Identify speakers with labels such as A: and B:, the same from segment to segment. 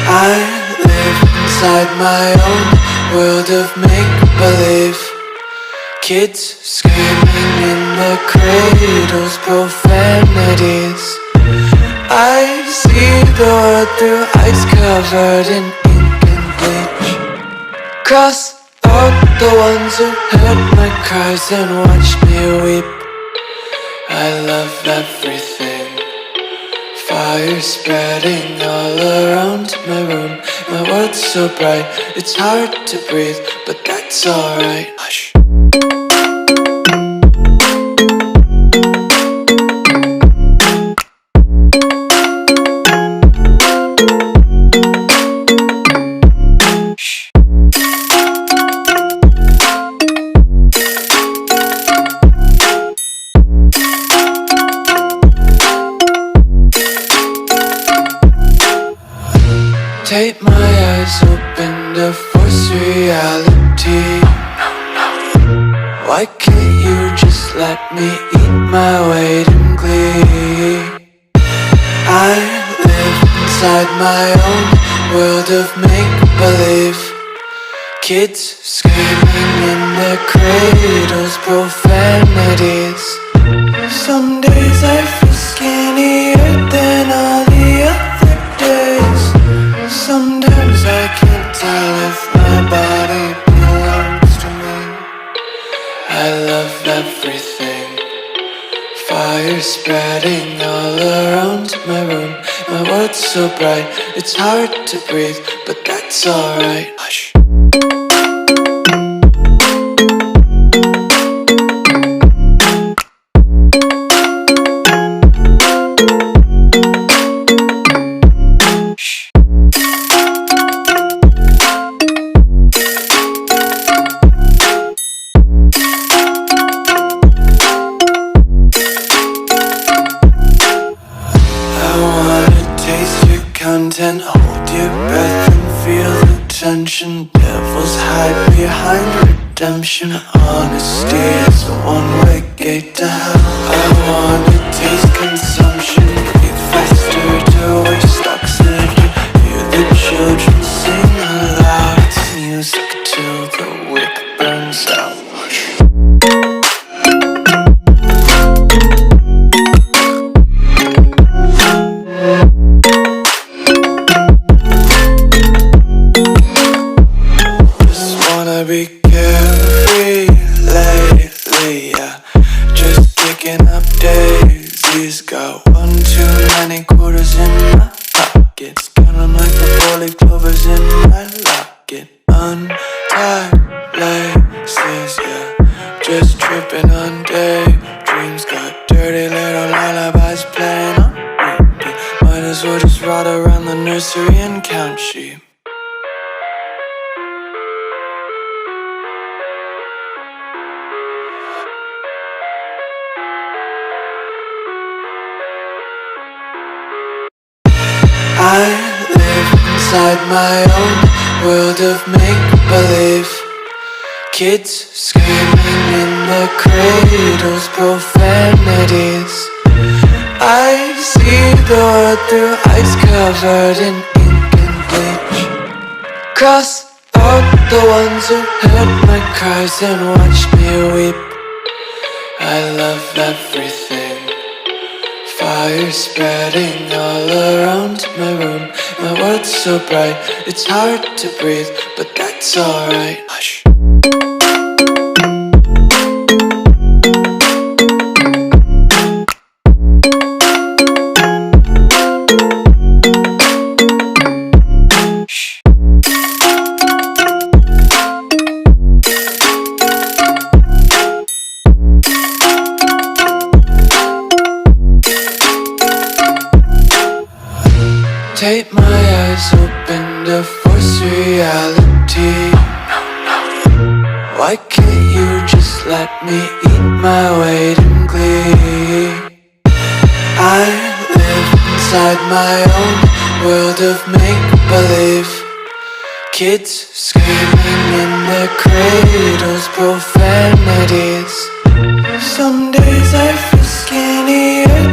A: I live inside my own world of make-believe. Kids screaming in their cradles, profanities. I see the world through ice covered in ink and bleach. Cross out the ones who heard my cries and watched me weep. I love everything. Fire spreading all around my room. My world's so bright, it's hard to breathe, but that's alright. Hush. Take my eyes open to force reality. Why can't you just let me eat my weight in glee? I live inside my own world of make-believe. Kids screaming in their cradles, profanities. Some days I feel skinnier than all the other days. Sometimes I can't tell if my body belongs to me. I love everything. Fire spreading all around my room. My world's so bright, it's hard to breathe, but that's alright. Hush. Content, hold your breath and feel the tension. Devils hide behind redemption. Honesty is a one-way gate to hell. I wanna taste consumption. Breathe faster to waste oxygen. Hear the children sing aloud. It's music till the wick burns out. Be carefree lately, yeah. Just picking up daisies. Got one too many quarters in my pockets. Count 'em like the four-leaf clovers in my locket. Untied laces, yeah. Just tripping on daydreams. Got dirty little lullabies playing on repeat. Might as well just ride around the nursery and count sheep. I live inside my own world of make-believe. Kids screaming in their cradles, profanities. I see the world through ice covered in ink and bleach. Cross out the ones who heard my cries and watched me weep. I love everything. Fire spreading all around my room. My world's so bright, it's hard to breathe, but that's alright. Hush. Take my eyes open to force reality. Why can't you just let me eat my weight in glee? I live inside my own world of make-believe. Kids screaming in their cradles, profanities. Some days I feel skinnier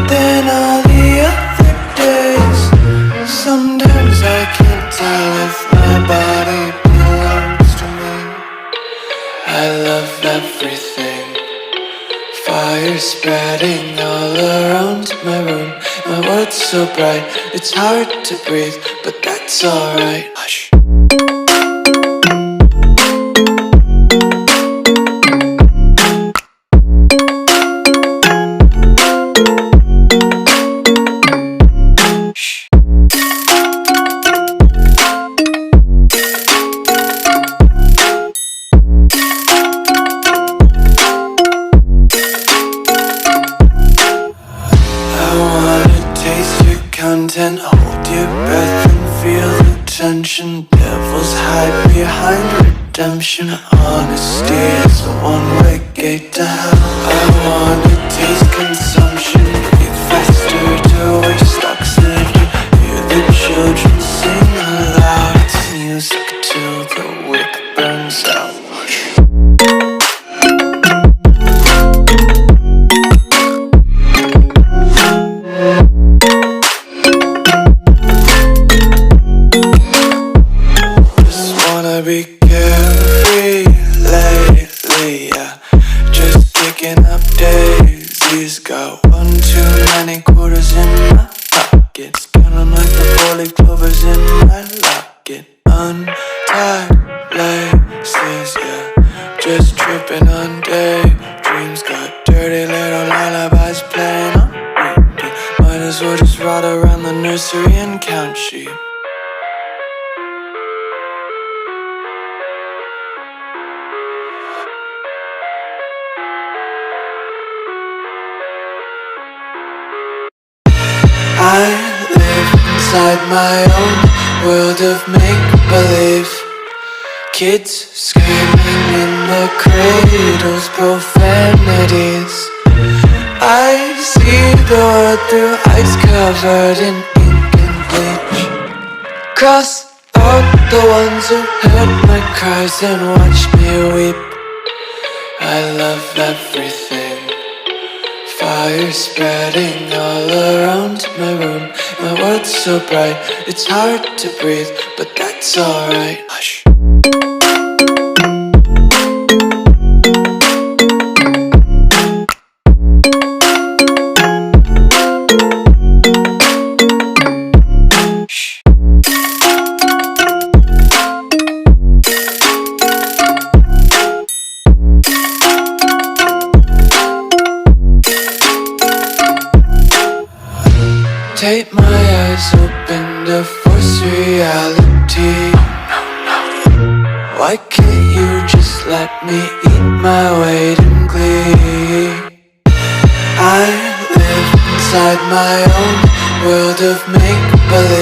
A: all around my room. My world's so bright, it's hard to breathe, but that's alright. Hush. Content, hold your breath and feel the tension. Devils hide behind redemption. Honesty is a one-way gate to hell. I wanna taste consumption, breathe faster to waste oxygen. Hear the children sing aloud. It's music till the wick burns out. Be carefree lately, yeah. Just kicking up daisies. Got one too many quarters in my pockets. Counting like the four-leaf clovers in my locket. Untied laces, yeah. Just tripping on daydreams. Got dirty little lullabies playing on repeat. Might as well just ride around the nursery and count sheep. I live inside my own world of make-believe. Kids screaming in the cradles, profanities. I see the world through ice covered in ink and bleach. Cross out the ones who heard my cries and watched me weep. I love everything. Fire spreading all around my room. My world's so bright, it's hard to breathe, but that's alright. Hush. Take my eyes open to force reality. Why can't you just let me eat my weight in glee? I live inside my own world of make-believe.